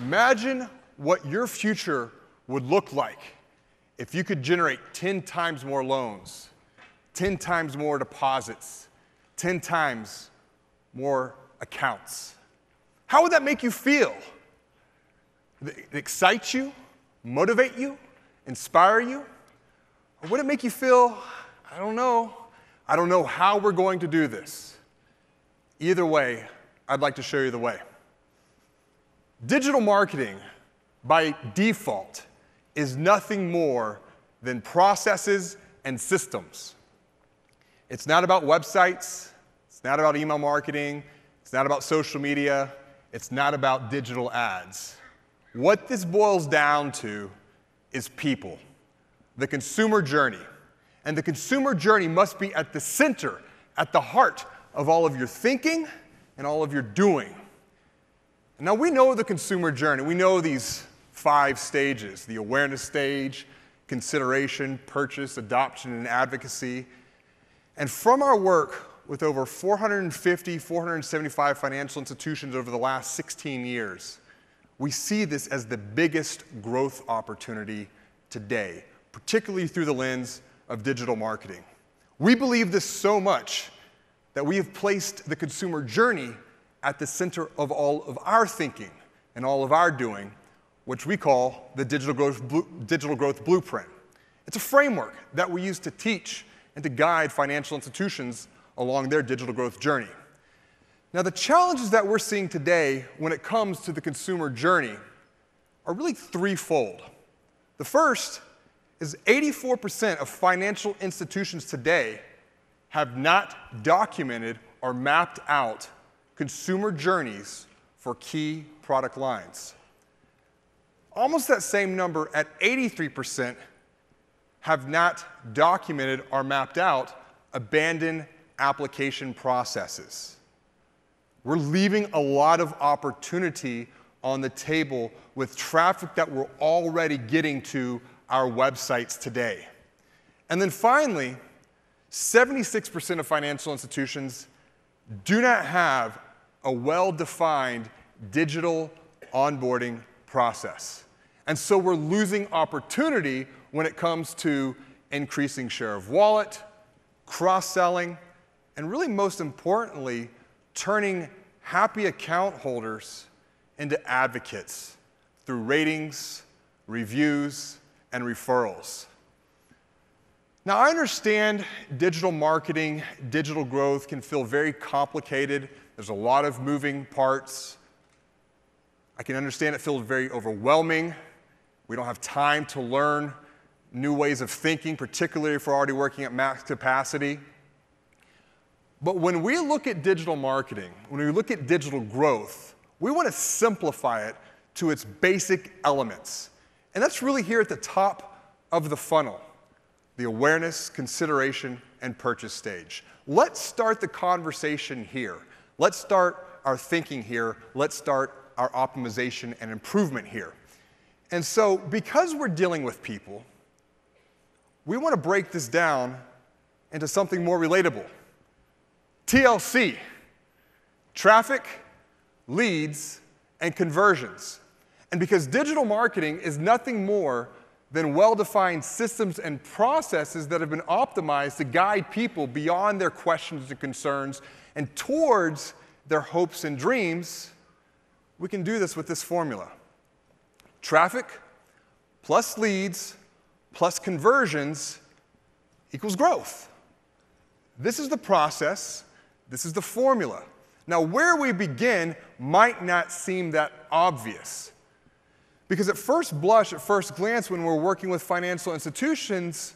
Imagine what your future would look like if you could generate 10 times more loans, 10 times more deposits, 10 times more accounts. How would that make you feel? Would it excite you, motivate you, inspire you? Or would it make you feel, I don't know how we're going to do this? Either way, I'd like to show you the way. Digital marketing, by default, is nothing more than processes and systems. It's not about websites. It's not about email marketing. It's not about social media. It's not about digital ads. What this boils down to is people, the consumer journey. And the consumer journey must be at the center, at the heart of all of your thinking and all of your doing. Now, we know the consumer journey. We know these 5 stages: the awareness stage, consideration, purchase, adoption, and advocacy. And from our work with over 450, 475 financial institutions over the last 16 years, we see this as the biggest growth opportunity today, particularly through the lens of digital marketing. We believe this so much that we have placed the consumer journey at the center of all of our thinking and all of our doing, which we call the Digital Growth Blueprint. It's a framework that we use to teach and to guide financial institutions along their digital growth journey. Now, the challenges that we're seeing today when it comes to the consumer journey are really threefold. The first is 84% of financial institutions today have not documented or mapped out consumer journeys for key product lines. Almost that same number at 83% have not documented or mapped out abandoned application processes. We're leaving a lot of opportunity on the table with traffic that we're already getting to our websites today. And then finally, 76% of financial institutions do not have a well-defined digital onboarding process. And so we're losing opportunity when it comes to increasing share of wallet, cross-selling, and really most importantly, turning happy account holders into advocates through ratings, reviews, and referrals. Now, I understand digital marketing, digital growth can feel very complicated. There's a lot of moving parts. I can understand it feels very overwhelming. We don't have time to learn new ways of thinking, particularly if we're already working at max capacity. But when we look at digital marketing, when we look at digital growth, we want to simplify it to its basic elements. And that's really here at the top of the funnel: the awareness, consideration, and purchase stage. Let's start the conversation here. Let's start our thinking here. Let's start our optimization and improvement here. And so, because we're dealing with people, we want to break this down into something more relatable. TLC: traffic, leads, and conversions. And because digital marketing is nothing more than well-defined systems and processes that have been optimized to guide people beyond their questions and concerns and towards their hopes and dreams, we can do this with this formula. Traffic plus leads plus conversions equals growth. This is the process. This is the formula. Now, where we begin might not seem that obvious. Because at first blush, at first glance, when we're working with financial institutions,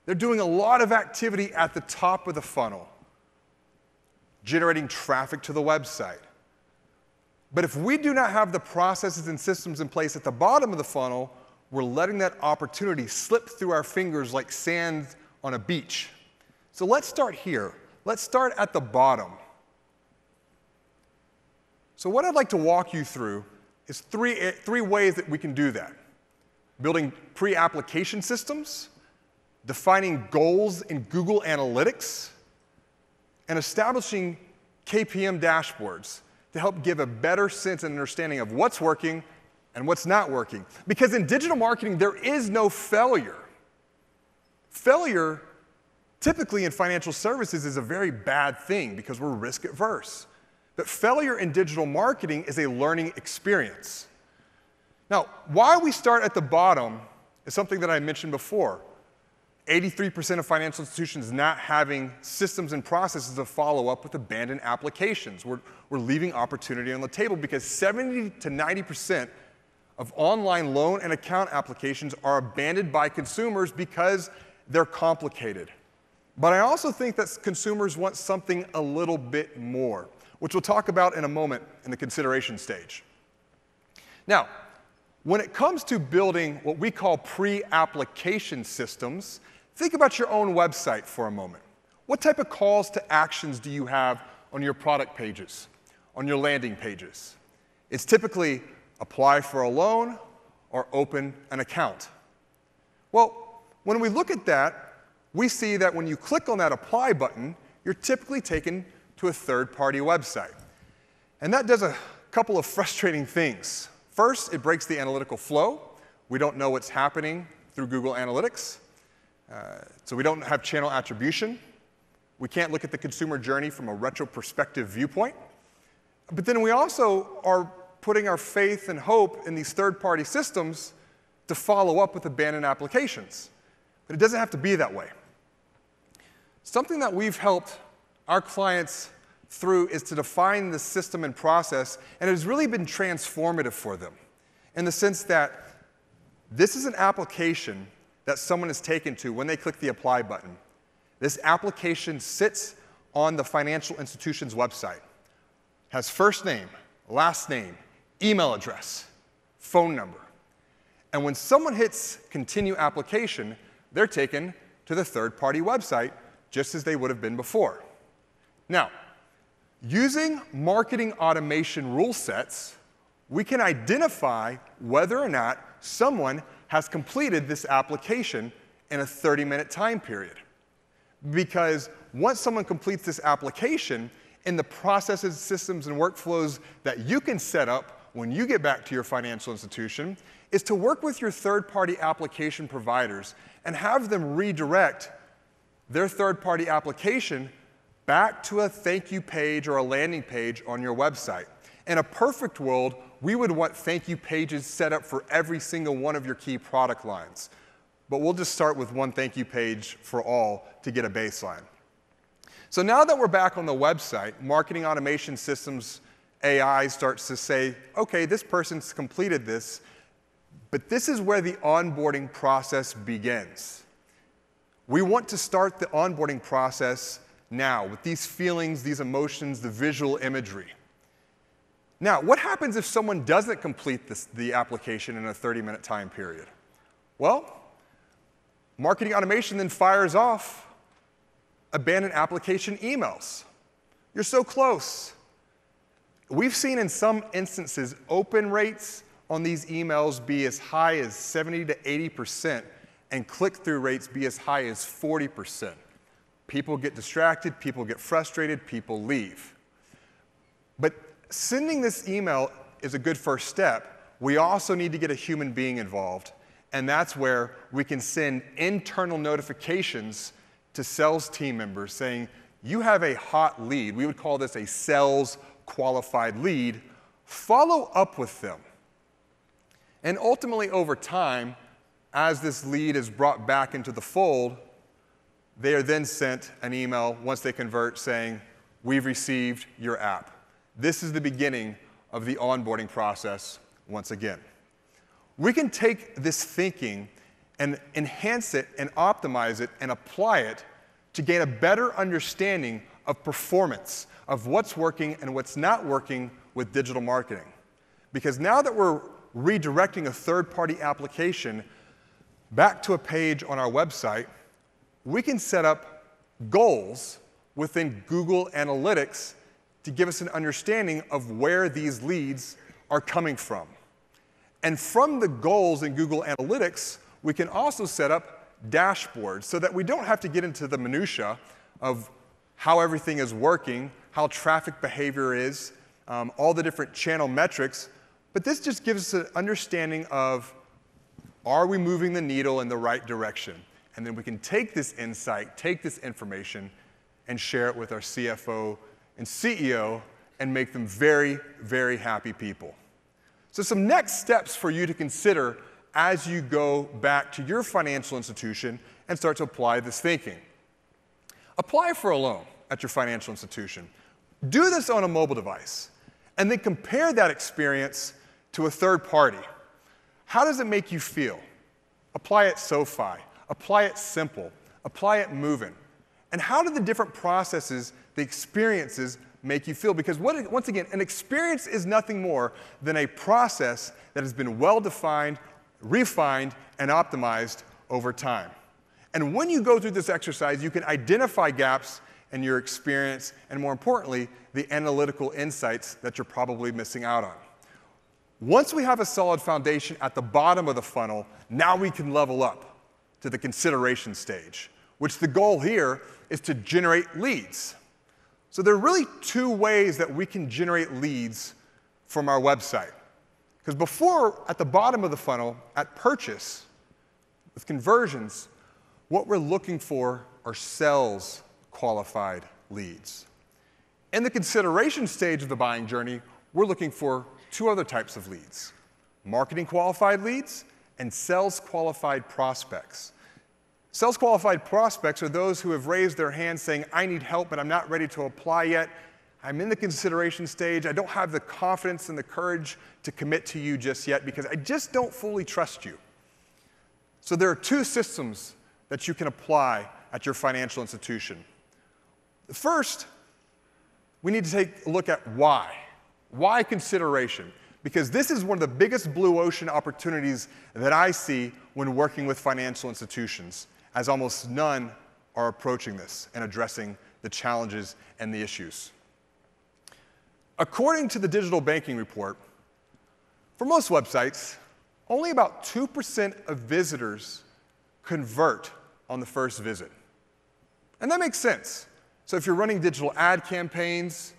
they're doing a lot of activity at the top of the funnel, generating traffic to the website. But if we do not have the processes and systems in place at the bottom of the funnel, we're letting that opportunity slip through our fingers like sand on a beach. So let's start here. Let's start at the bottom. So what I'd like to walk you through is three ways that we can do that: building pre-application systems, defining goals in Google Analytics, and establishing KPM dashboards to help give a better sense and understanding of what's working and what's not working. Because in digital marketing, there is no failure. Failure, typically in financial services, is a very bad thing because we're risk adverse. But failure in digital marketing is a learning experience. Now, why we start at the bottom is something that I mentioned before. 83% of financial institutions not having systems and processes to follow up with abandoned applications. We're leaving opportunity on the table because 70 to 90% of online loan and account applications are abandoned by consumers because they're complicated. But I also think that consumers want something a little bit more, which we'll talk about in a moment in the consideration stage. Now, when it comes to building what we call pre-application systems, think about your own website for a moment. What type of calls to actions do you have on your product pages, on your landing pages? It's typically apply for a loan or open an account. Well, when we look at that, we see that when you click on that apply button, you're typically taken to a third-party website. And that does a couple of frustrating things. First, it breaks the analytical flow. We don't know what's happening through Google Analytics. So we don't have channel attribution. We can't look at the consumer journey from a retrospective viewpoint. But then we also are putting our faith and hope in these third-party systems to follow up with abandoned applications. But it doesn't have to be that way. Something that we've helped our clients through is to define the system and process, and it has really been transformative for them in the sense that this is an application that someone is taken to when they click the apply button. This application sits on the financial institution's website, has first name, last name, email address, phone number. And when someone hits continue application, they're taken to the third-party website just as they would have been before. Now, using marketing automation rule sets, we can identify whether or not someone has completed this application in a 30-minute time period. Because once someone completes this application, in the processes, systems, and workflows that you can set up when you get back to your financial institution is to work with your third-party application providers and have them redirect their third-party application back to a thank you page or a landing page on your website. In a perfect world, we would want thank you pages set up for every single one of your key product lines. But we'll just start with one thank you page for all to get a baseline. So now that we're back on the website, marketing automation systems AI starts to say, okay, this person's completed this, but this is where the onboarding process begins. We want to start the onboarding process now with these feelings, these emotions, the visual imagery. Now, what happens if someone doesn't complete the application in a 30-minute time period? Well, marketing automation then fires off abandoned application emails. You're so close. We've seen in some instances open rates on these emails be as high as 70 to 80% and click-through rates be as high as 40%. People get distracted, people get frustrated, people leave. But sending this email is a good first step. We also need to get a human being involved, and that's where we can send internal notifications to sales team members saying, you have a hot lead. We would call this a sales qualified lead. Follow up with them. And ultimately, over time, as this lead is brought back into the fold, they are then sent an email once they convert saying, we've received your app. This is the beginning of the onboarding process once again. We can take this thinking and enhance it and optimize it and apply it to gain a better understanding of performance, of what's working and what's not working with digital marketing. Because now that we're redirecting a third-party application back to a page on our website, we can set up goals within Google Analytics to give us an understanding of where these leads are coming from. And from the goals in Google Analytics, we can also set up dashboards so that we don't have to get into the minutia of how everything is working, how traffic behavior is, all the different channel metrics, But this just gives us an understanding of, are we moving the needle in the right direction? And then we can take this insight, take this information, and share it with our CFO and CEO and make them very, very happy people. So some next steps for you to consider as you go back to your financial institution and start to apply this thinking. Apply for a loan at your financial institution. Do this on a mobile device, and then compare that experience to a third party. How does it make you feel? Apply it SoFi. Apply it Simple. Apply it Movin. And how do the different processes, the experiences, make you feel? Because once again, an experience is nothing more than a process that has been well-defined, refined, and optimized over time. And when you go through this exercise, you can identify gaps in your experience and, more importantly, the analytical insights that you're probably missing out on. Once we have a solid foundation at the bottom of the funnel, now we can level up to the consideration stage, which the goal here is to generate leads. So there are really two ways that we can generate leads from our website. Because before, at the bottom of the funnel, at purchase, with conversions, what we're looking for are sales qualified leads. In the consideration stage of the buying journey, we're looking for two other types of leads: marketing qualified leads and sales qualified prospects. Sales qualified prospects are those who have raised their hand saying, I need help, but I'm not ready to apply yet. I'm in the consideration stage. I don't have the confidence and the courage to commit to you just yet because I just don't fully trust you. So there are two systems that you can apply at your financial institution. First, we need to take a look at why. Why consideration? Because this is one of the biggest blue ocean opportunities that I see when working with financial institutions, as almost none are approaching this and addressing the challenges and the issues. According to the Digital Banking Report, for most websites, only about 2% of visitors convert on the first visit. And that makes sense. So if you're running digital ad campaigns,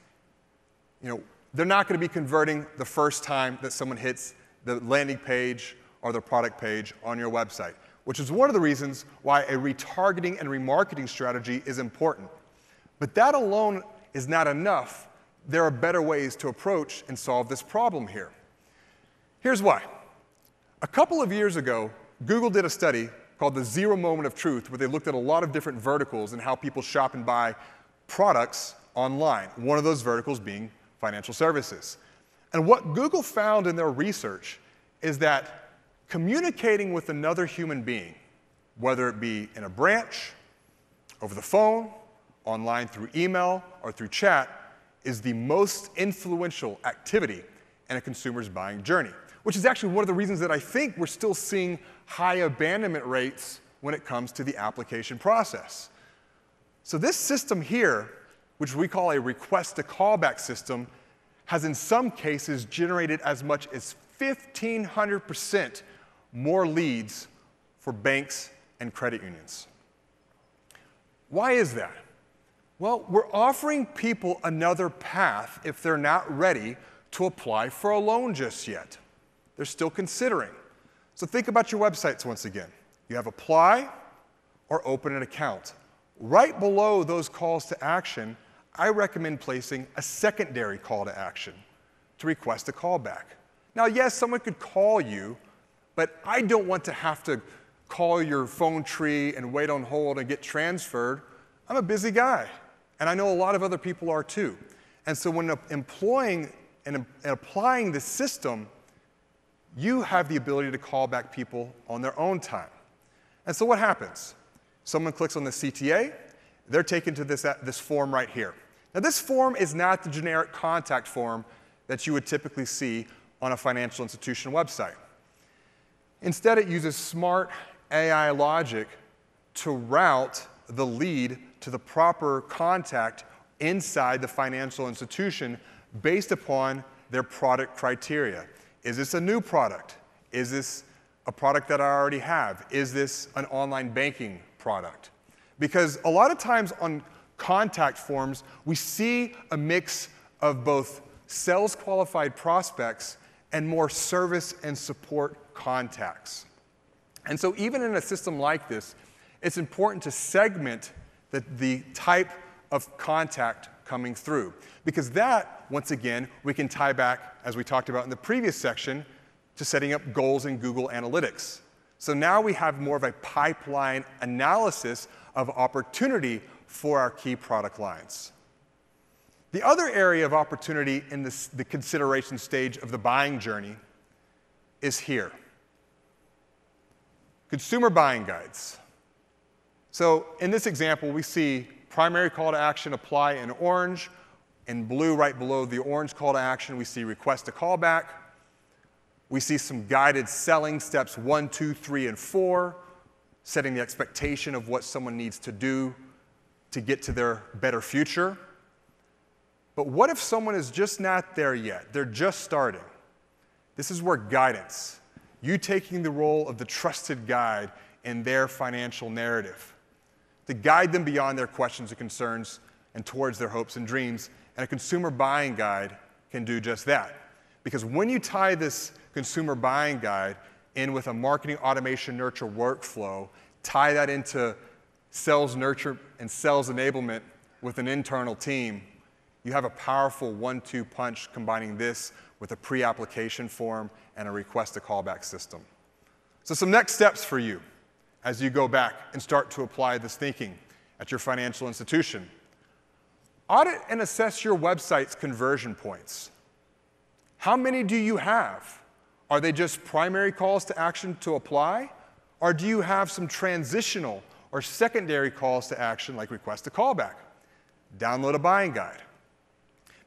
they're not going to be converting the first time that someone hits the landing page or the product page on your website, which is one of the reasons why a retargeting and remarketing strategy is important. But that alone is not enough. There are better ways to approach and solve this problem here. Here's why. A couple of years ago, Google did a study called the Zero Moment of Truth, where they looked at a lot of different verticals and how people shop and buy products online, one of those verticals being financial services. And what Google found in their research is that communicating with another human being, whether it be in a branch, over the phone, online through email, or through chat, is the most influential activity in a consumer's buying journey, which is actually one of the reasons that I think we're still seeing high abandonment rates when it comes to the application process. So this system here, which we call a request-to-callback system, has in some cases generated as much as 1,500% more leads for banks and credit unions. Why is that? Well, we're offering people another path if they're not ready to apply for a loan just yet. They're still considering. So think about your websites once again. You have apply or open an account. Right below those calls to action, I recommend placing a secondary call to action to request a callback. Now, yes, someone could call you, but I don't want to have to call your phone tree and wait on hold and get transferred. I'm a busy guy, and I know a lot of other people are too. And so when employing and applying this system, you have the ability to call back people on their own time. And so what happens? Someone clicks on the CTA, they're taken to this form right here. Now, this form is not the generic contact form that you would typically see on a financial institution website. Instead, it uses smart AI logic to route the lead to the proper contact inside the financial institution based upon their product criteria. Is this a new product? Is this a product that I already have? Is this an online banking product? Because a lot of times on contact forms, we see a mix of both sales qualified prospects and more service and support contacts. And so even in a system like this, it's important to segment the type of contact coming through. Because that, once again, we can tie back, as we talked about in the previous section, to setting up goals in Google Analytics. So now we have more of a pipeline analysis of opportunity for our key product lines. The other area of opportunity in the consideration stage of the buying journey is here. Consumer buying guides. So in this example, we see primary call to action apply in orange. In blue, right below the orange call to action, we see request a callback. We see some guided selling steps 1, 2, 3, and 4, setting the expectation of what someone needs to do to get to their better future. But what if someone is just not there yet? They're just starting. This is where guidance, you taking the role of the trusted guide in their financial narrative, to guide them beyond their questions and concerns and towards their hopes and dreams. And a consumer buying guide can do just that. Because when you tie this consumer buying guide in with a marketing automation nurture workflow, tie that into sales nurture and sales enablement with an internal team, you have a powerful 1-2 punch combining this with a pre-application form and a request a callback system. So some next steps for you as you go back and start to apply this thinking at your financial institution. Audit and assess your website's conversion points. How many do you have? Are they just primary calls to action to apply? Or do you have some transitional or secondary calls to action like request a callback? Download a buying guide.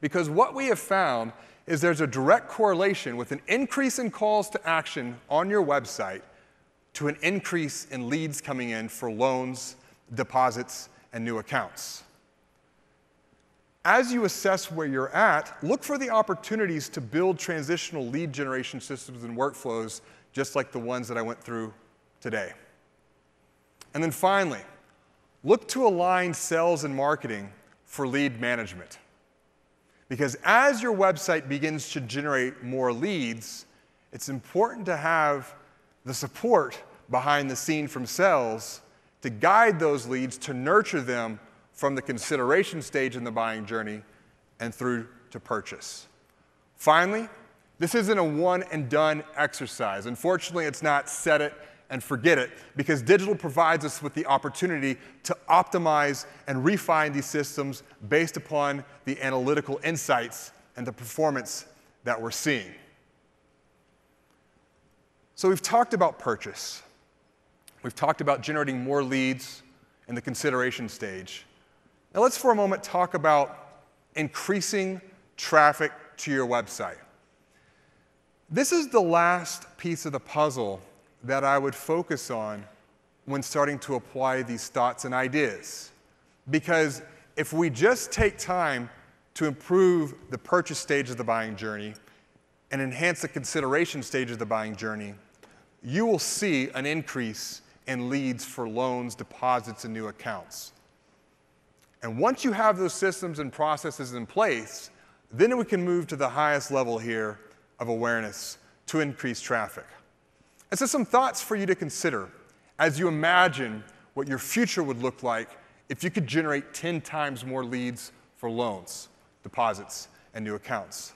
Because what we have found is there's a direct correlation with an increase in calls to action on your website to an increase in leads coming in for loans, deposits, and new accounts. As you assess where you're at, look for the opportunities to build transitional lead generation systems and workflows just like the ones that I went through today. And then finally, look to align sales and marketing for lead management. Because as your website begins to generate more leads, it's important to have the support behind the scene from sales to guide those leads, to nurture them from the consideration stage in the buying journey and through to purchase. Finally, this isn't a one and done exercise. Unfortunately, it's not set it and forget it, because digital provides us with the opportunity to optimize and refine these systems based upon the analytical insights and the performance that we're seeing. So we've talked about purchase. We've talked about generating more leads in the consideration stage. Now let's for a moment talk about increasing traffic to your website. This is the last piece of the puzzle that I would focus on when starting to apply these thoughts and ideas. Because if we just take time to improve the purchase stage of the buying journey and enhance the consideration stage of the buying journey, you will see an increase in leads for loans, deposits, and new accounts. And once you have those systems and processes in place, then we can move to the highest level here of awareness to increase traffic. And so some thoughts for you to consider as you imagine what your future would look like if you could generate 10 times more leads for loans, deposits, and new accounts.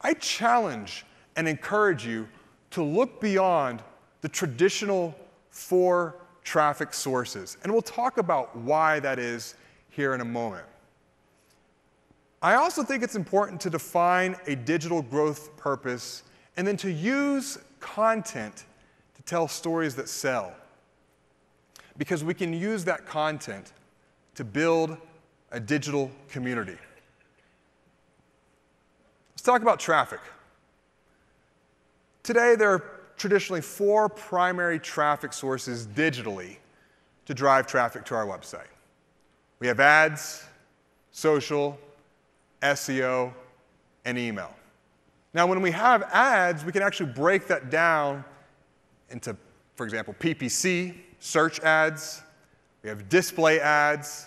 I challenge and encourage you to look beyond the traditional 4 traffic sources. And we'll talk about why that is here in a moment. I also think it's important to define a digital growth purpose and then to use content to tell stories that sell. Because we can use that content to build a digital community. Let's talk about traffic. Today, there are traditionally 4 primary traffic sources digitally to drive traffic to our website. We have ads, social, SEO, and email. Now, when we have ads, we can actually break that down into, for example, PPC, search ads, we have display ads,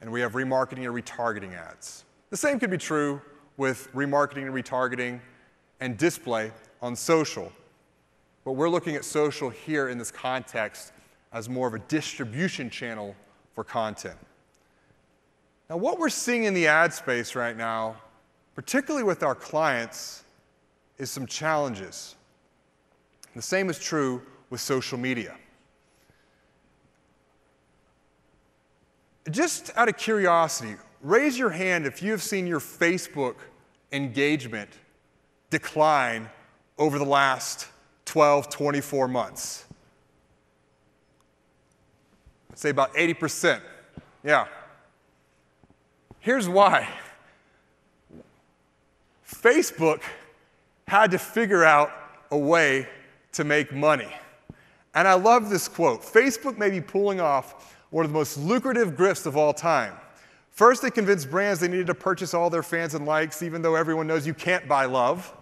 and we have remarketing and retargeting ads. The same could be true with remarketing and retargeting and display on social. But we're looking at social here in this context as more of a distribution channel for content. Now, what we're seeing in the ad space right now, particularly with our clients, is some challenges. The same is true with social media. Just out of curiosity, raise your hand if you have seen your Facebook engagement decline over the last 12, 24 months. I'd say about 80%. Yeah. Here's why. Facebook had to figure out a way to make money. And I love this quote. Facebook may be pulling off one of the most lucrative grifts of all time. First, they convinced brands they needed to purchase all their fans and likes, even though everyone knows you can't buy love.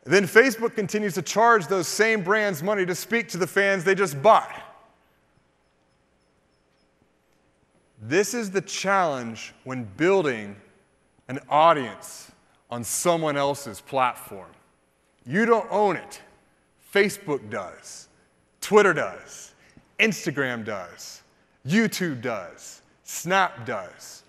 Then Facebook continues to charge those same brands money to speak to the fans they just bought. This is the challenge when building an audience on someone else's platform. You don't own it. Facebook does. Twitter does. Instagram does. YouTube does. Snap does.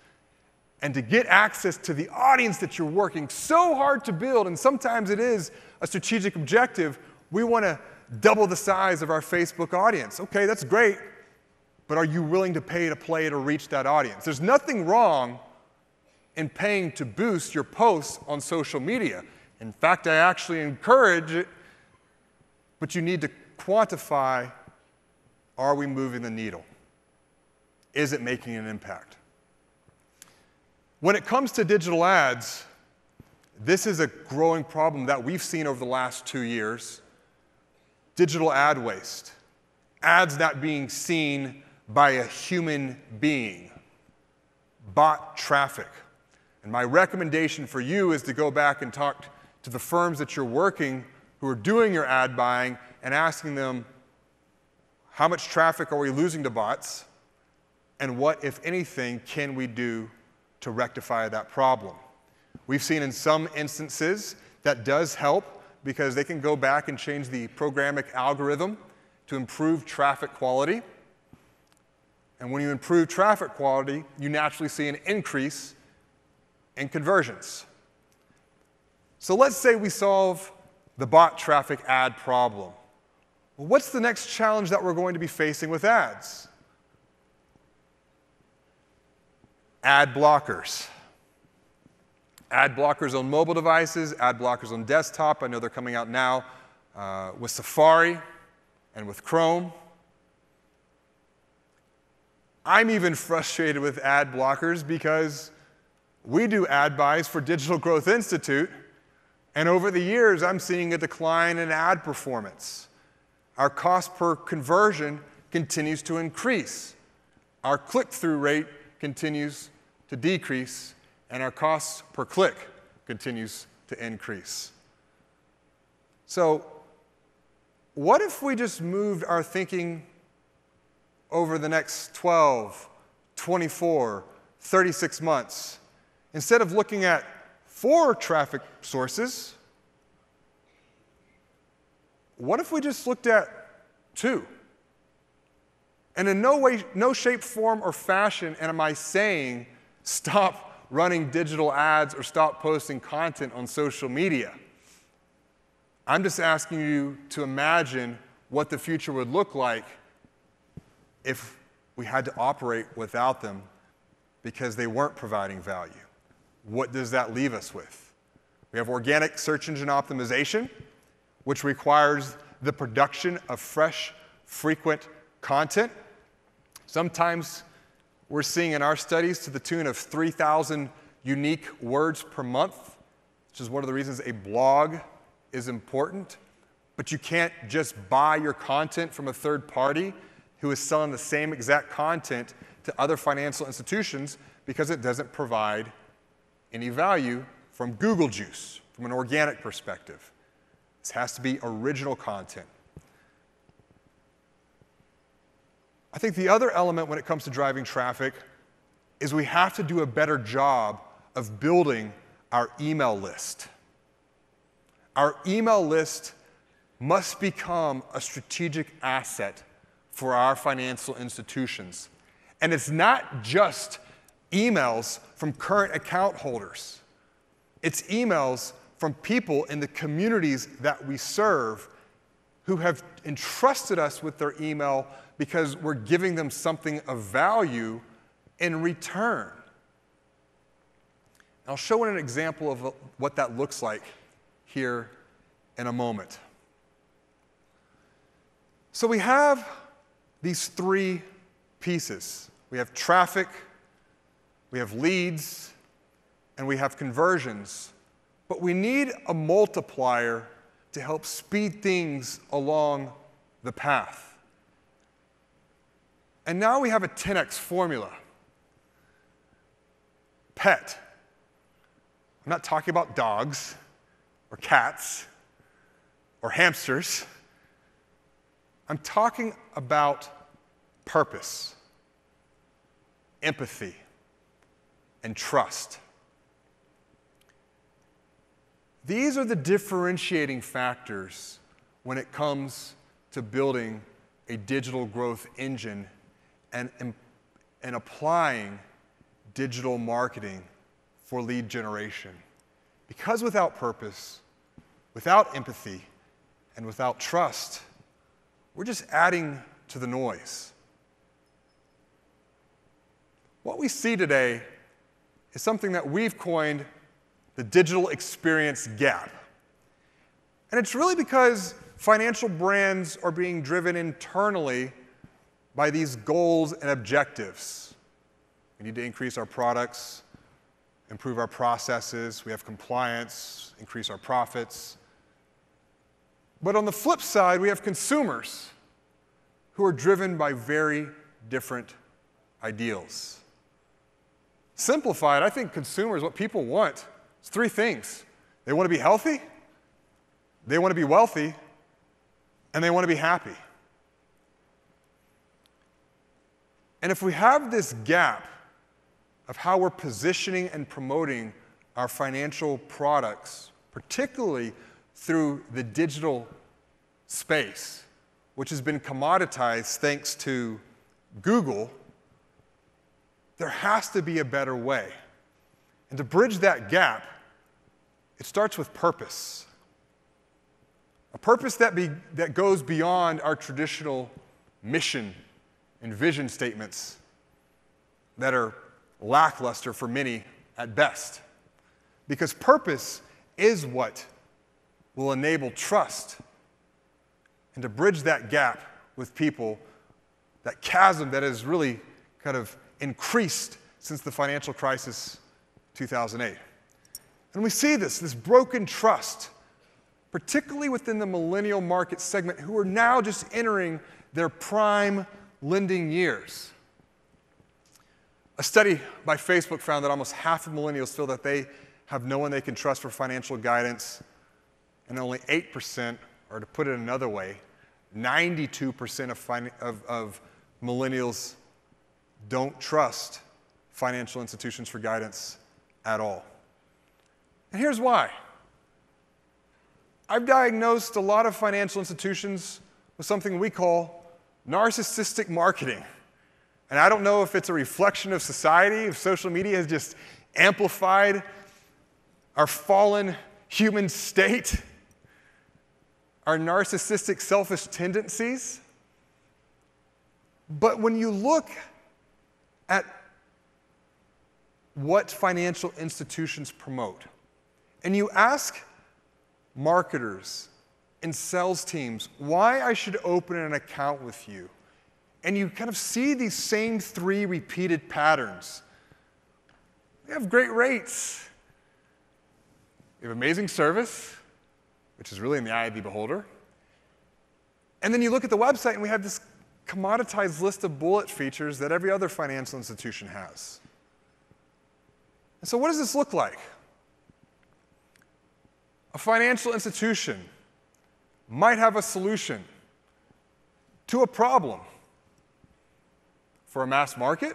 And to get access to the audience that you're working so hard to build, and sometimes it is a strategic objective, we want to double the size of our Facebook audience. Okay, that's great, but are you willing to pay to play to reach that audience? There's nothing wrong in paying to boost your posts on social media. In fact, I actually encourage it, but you need to quantify, are we moving the needle? Is it making an impact? When it comes to digital ads, this is a growing problem that we've seen over the last 2 years. Digital ad waste. Ads not being seen by a human being. Bot traffic. And my recommendation for you is to go back and talk to the firms that you're working who are doing your ad buying and asking them, how much traffic are we losing to bots? And what, if anything, can we do to rectify that problem? We've seen in some instances that does help because they can go back and change the programmatic algorithm to improve traffic quality. And when you improve traffic quality, you naturally see an increase in conversions. So let's say we solve the bot traffic ad problem. Well, what's the next challenge that we're going to be facing with ads? Ad blockers. Ad blockers on mobile devices, ad blockers on desktop. I know they're coming out now with Safari and with Chrome. I'm even frustrated with ad blockers because we do ad buys for Digital Growth Institute, and over the years, I'm seeing a decline in ad performance. Our cost per conversion continues to increase. Our click-through rate continues to decrease, and our cost per click continues to increase. So what if we just moved our thinking over the next 12, 24, 36 months? Instead of looking at 4 traffic sources, what if we just looked at 2? And in no way, no shape, form, or fashion am I saying stop running digital ads or stop posting content on social media. I'm just asking you to imagine what the future would look like if we had to operate without them because they weren't providing value. What does that leave us with? We have organic search engine optimization, which requires the production of fresh, frequent content. Sometimes we're seeing in our studies to the tune of 3,000 unique words per month, which is one of the reasons a blog is important. But you can't just buy your content from a third party who is selling the same exact content to other financial institutions because it doesn't provide any value from Google Juice, from an organic perspective. This has to be original content. I think the other element when it comes to driving traffic is we have to do a better job of building our email list. Our email list must become a strategic asset for our financial institutions. And it's not just emails from current account holders. It's emails from people in the communities that we serve who have entrusted us with their email because we're giving them something of value in return. I'll show an example of what that looks like here in a moment. So we have these three pieces. We have traffic, we have leads, and we have conversions. But we need a multiplier to help speed things along the path. And now we have a 10x formula. Pet. I'm not talking about dogs or cats or hamsters. I'm talking about purpose, empathy, and trust. These are the differentiating factors when it comes to building a digital growth engine and applying digital marketing for lead generation. Because without purpose, without empathy, and without trust, we're just adding to the noise. What we see today is something that we've coined the digital experience gap. And it's really because financial brands are being driven internally by these goals and objectives. We need to increase our products, improve our processes, we have compliance, increase our profits. But on the flip side, we have consumers who are driven by very different ideals. Simplified, I think consumers, what people want, is three things. They want to be healthy, they want to be wealthy, and they want to be happy. And if we have this gap of how we're positioning and promoting our financial products, particularly through the digital space, which has been commoditized thanks to Google, there has to be a better way. And to bridge that gap, it starts with purpose. A purpose that goes beyond our traditional mission and vision statements that are lackluster for many at best. Because purpose is what will enable trust. And to bridge that gap with people, that chasm that has really kind of increased since the financial crisis 2008. And we see this broken trust, particularly within the millennial market segment who are now just entering their prime lending years. A study by Facebook found that almost half of millennials feel that they have no one they can trust for financial guidance, and only 8%, or to put it another way, 92% of millennials don't trust financial institutions for guidance at all. And here's why. I've diagnosed a lot of financial institutions with something we call narcissistic marketing. And I don't know if it's a reflection of society, if social media has just amplified our fallen human state, our narcissistic, selfish tendencies. But when you look at what financial institutions promote, and you ask marketers and sales teams why I should open an account with you, and you kind of see these same three repeated patterns. We have great rates. We have amazing service, which is really in the eye of the beholder. And then you look at the website and we have this commoditized list of bullet features that every other financial institution has. And so what does this look like? A financial institution might have a solution to a problem. For a mass market,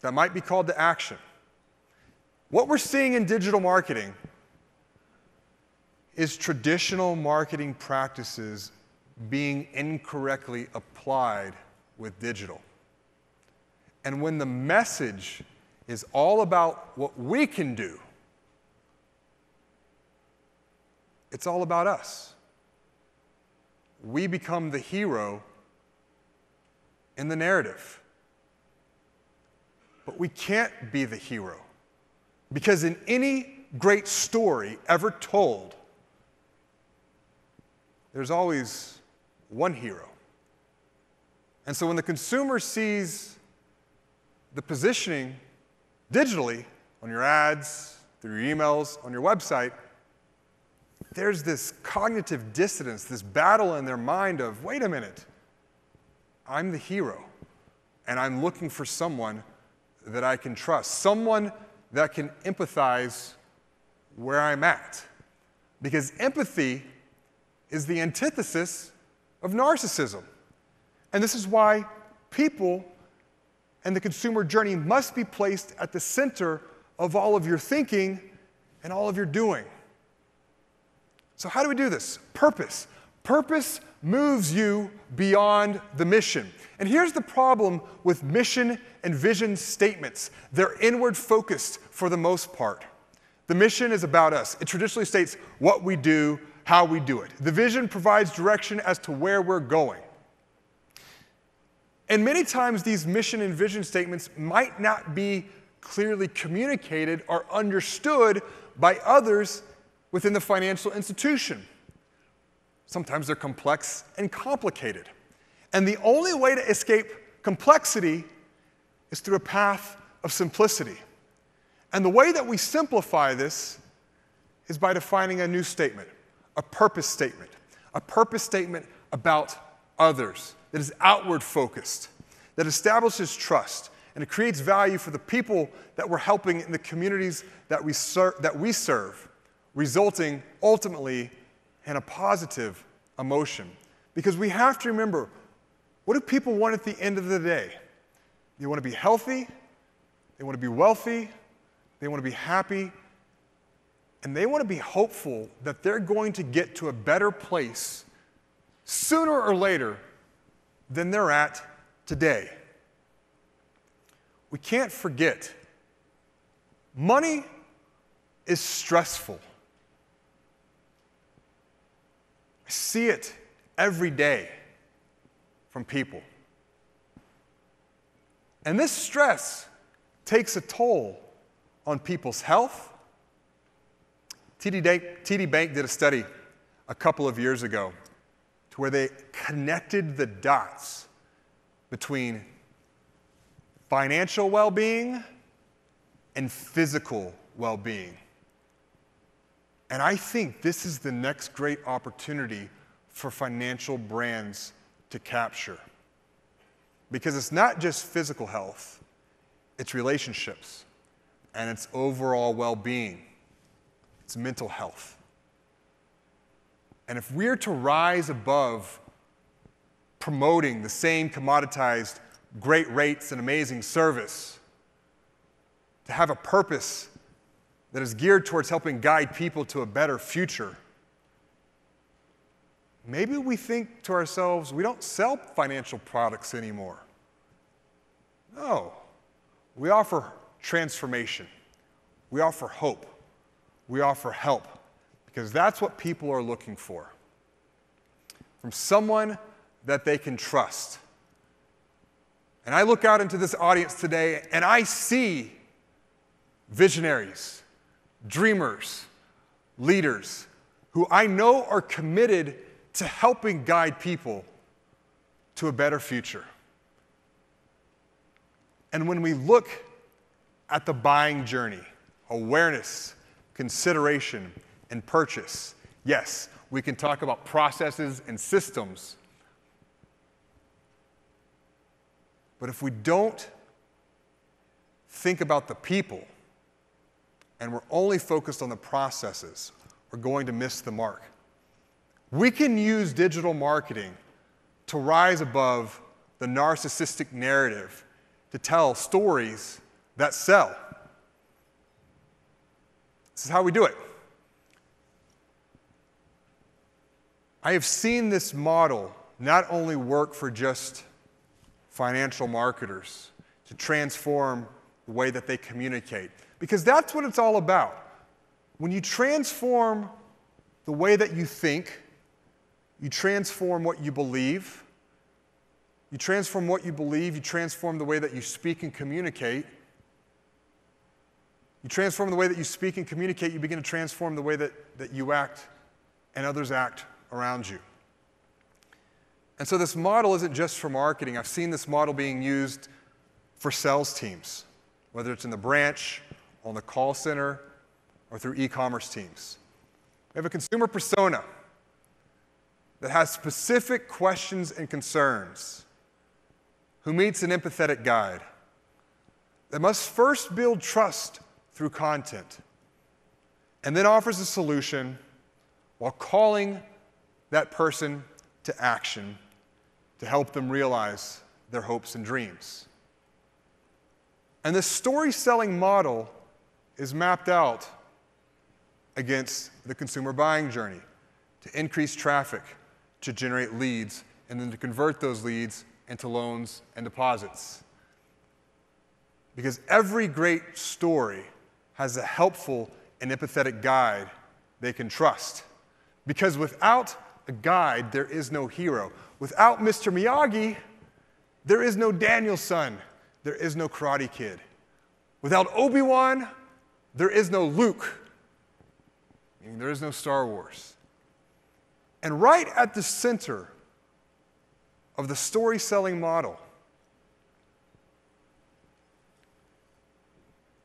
that might be called to action. What we're seeing in digital marketing is traditional marketing practices being incorrectly applied with digital. And when the message is all about what we can do, it's all about us. We become the hero in the narrative. But we can't be the hero, because in any great story ever told, there's always one hero. And so when the consumer sees the positioning digitally on your ads, through your emails, on your website, there's this cognitive dissonance, this battle in their mind of, wait a minute, I'm the hero, and I'm looking for someone that I can trust, someone that can empathize where I'm at. Because empathy is the antithesis of narcissism. And this is why people and the consumer journey must be placed at the center of all of your thinking and all of your doing. So how do we do this? Purpose. Purpose moves you beyond the mission. And here's the problem with mission and vision statements. They're inward focused for the most part. The mission is about us. It traditionally states what we do, how we do it. The vision provides direction as to where we're going. And many times these mission and vision statements might not be clearly communicated or understood by others within the financial institution. Sometimes they're complex and complicated. And the only way to escape complexity is through a path of simplicity. And the way that we simplify this is by defining a new statement, a purpose statement about others, that is outward focused, that establishes trust, and it creates value for the people that we're helping in the communities that we serve, resulting ultimately in a positive emotion. Because we have to remember, what do people want at the end of the day? They want to be healthy, they want to be wealthy, they want to be happy, and they want to be hopeful that they're going to get to a better place sooner or later than they're at today. We can't forget, money is stressful. I see it every day from people. And this stress takes a toll on people's health. TD Bank did a study a couple of years ago to where they connected the dots between financial well-being and physical well-being. And I think this is the next great opportunity for financial brands to capture. Because it's not just physical health, it's relationships, and it's overall well-being, it's mental health. And if we're to rise above promoting the same commoditized great rates and amazing service, to have a purpose that is geared towards helping guide people to a better future, maybe we think to ourselves, we don't sell financial products anymore. No, we offer transformation. We offer hope. We offer help, because that's what people are looking for. From someone that they can trust. And I look out into this audience today and I see visionaries, dreamers, leaders who I know are committed to helping guide people to a better future. And when we look at the buying journey, awareness, consideration, and purchase, yes, we can talk about processes and systems. But if we don't think about the people and we're only focused on the processes, we're going to miss the mark. We can use digital marketing to rise above the narcissistic narrative, to tell stories that sell. This is how we do it. I have seen this model not only work for just financial marketers to transform the way that they communicate, because that's what it's all about. When you transform the way that you think, you transform what you believe. You transform what you believe, you transform the way that you speak and communicate. You transform the way that you speak and communicate, you begin to transform the way that you act and others act around you. And so this model isn't just for marketing. I've seen this model being used for sales teams, whether it's in the branch, on the call center, or through e-commerce teams. We have a consumer persona that has specific questions and concerns, who meets an empathetic guide, that must first build trust through content, and then offers a solution while calling that person to action to help them realize their hopes and dreams. And this story-selling model is mapped out against the consumer buying journey to increase traffic, to generate leads, and then to convert those leads into loans and deposits. Because every great story has a helpful and empathetic guide they can trust. Because without a guide, there is no hero. Without Mr. Miyagi, there is no Daniel-san. There is no Karate Kid. Without Obi-Wan, there is no Luke. Meaning there is no Star Wars. And right at the center of the story-selling model,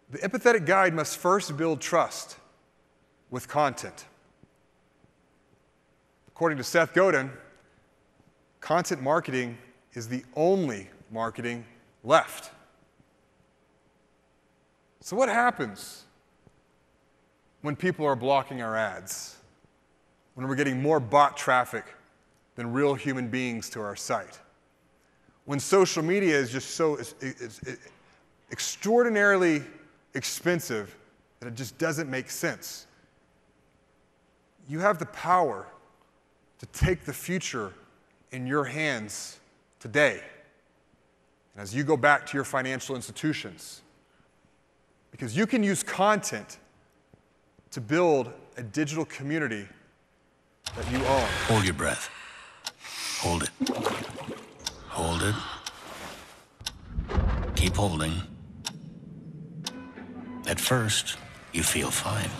the empathetic guide must first build trust with content. According to Seth Godin, content marketing is the only marketing left. So what happens when people are blocking our ads? When we're getting more bot traffic than real human beings to our site? When social media is just so extraordinarily expensive that it just doesn't make sense? You have the power to take the future in your hands today. And as you go back to your financial institutions, because you can use content to build a digital community that you own. Hold your breath. Hold it. Hold it. Keep holding. At first, you feel fine.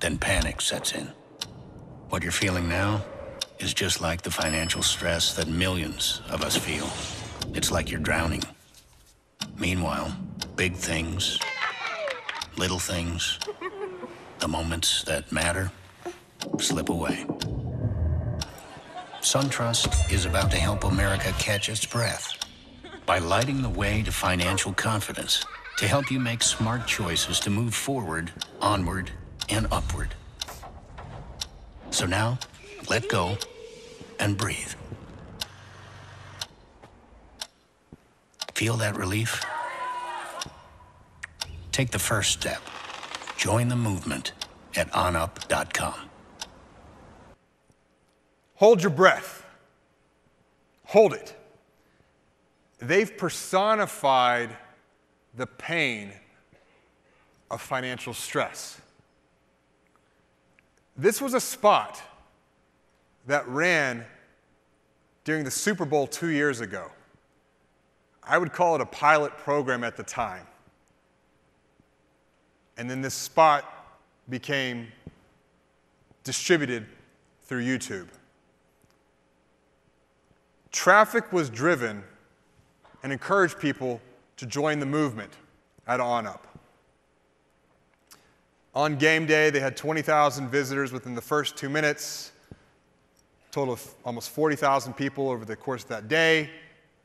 Then panic sets in. What you're feeling now is just like the financial stress that millions of us feel. It's like you're drowning. Meanwhile, big things, little things, the moments that matter, slip away. SunTrust is about to help America catch its breath by lighting the way to financial confidence, to help you make smart choices to move forward, onward, and upward. So now, let go and breathe. Feel that relief? Take the first step. Join the movement at onup.com. Hold your breath. Hold it. They've personified the pain of financial stress. This was a spot that ran during the Super Bowl 2 years ago. I would call it a pilot program at the time. And then this spot became distributed through YouTube. Traffic was driven and encouraged people to join the movement at OnUp. On game day, they had 20,000 visitors within the first 2 minutes, a total of almost 40,000 people over the course of that day.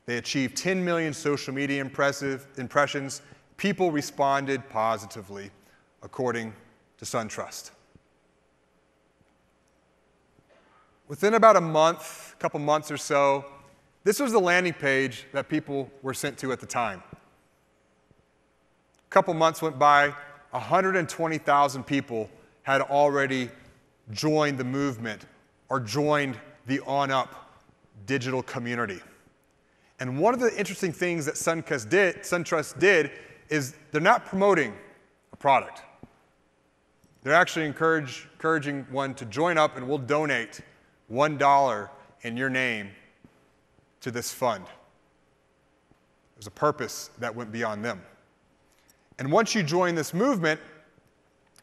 They achieved 10 million social media impressions. People responded positively, according to SunTrust. Within about a couple months or so, this was the landing page that people were sent to at the time. A couple months went by, 120,000 people had already joined the movement or joined the OnUp digital community. And one of the interesting things that SunTrust did is they're not promoting a product. They're actually encouraging one to join up, and we'll donate $1 in your name to this fund. There's a purpose that went beyond them. And once you join this movement,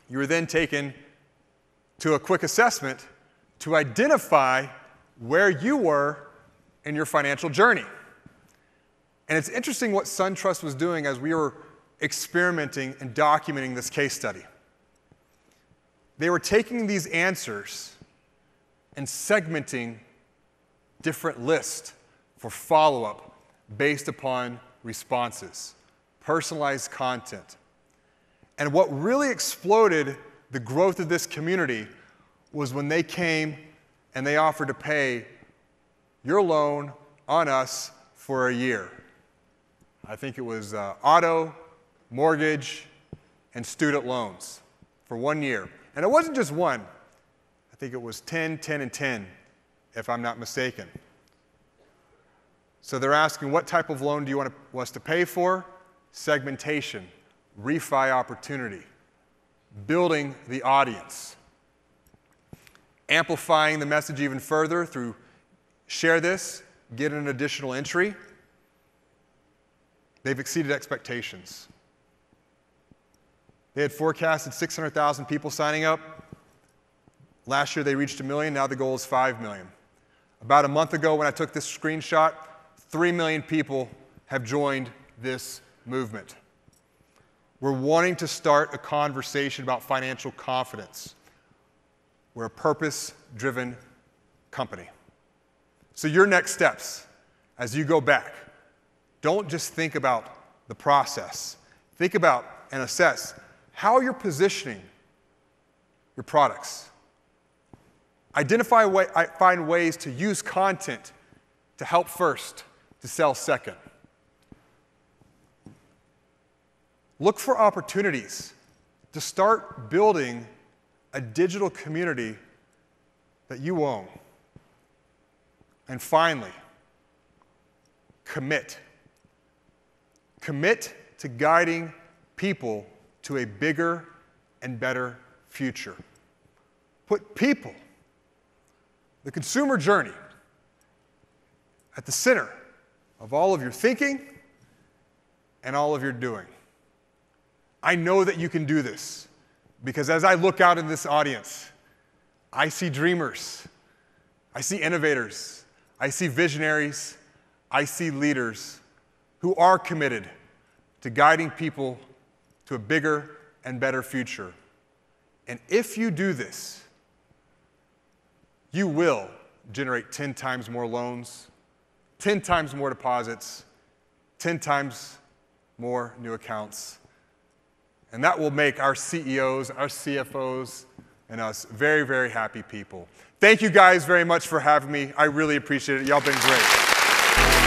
you were then taken to a quick assessment to identify where you were in your financial journey. And it's interesting what SunTrust was doing as we were experimenting and documenting this case study. They were taking these answers and segmenting different lists for follow-up based upon responses, personalized content. And what really exploded the growth of this community was when they came and they offered to pay your loan on us for a year. I think it was auto, mortgage, and student loans for 1 year. And it wasn't just one. I think it was 10, 10, and 10, if I'm not mistaken. So they're asking, what type of loan do you want us to pay for? Segmentation, refi opportunity, building the audience, amplifying the message even further through share this, get an additional entry. They've exceeded expectations. They had forecasted 600,000 people signing up. Last year they reached 1 million, now the goal is 5 million. About a month ago when I took this screenshot, 3 million people have joined this movement. We're wanting to start a conversation about financial confidence. We're a purpose-driven company. So your next steps, as you go back, don't just think about the process. Think about and assess how you're positioning your products. Find ways to use content to help first, to sell second. Look for opportunities to start building a digital community that you own. And finally, commit. Commit to guiding people to a bigger and better future. Put people, the consumer journey, at the center of all of your thinking and all of your doing. I know that you can do this because as I look out in this audience, I see dreamers, I see innovators, I see visionaries, I see leaders who are committed to guiding people to a bigger and better future. And if you do this, you will generate 10 times more loans, 10 times more deposits, 10 times more new accounts. And that will make our CEOs, our CFOs, and us very, very happy people. Thank you guys very much for having me. I really appreciate it. Y'all been great.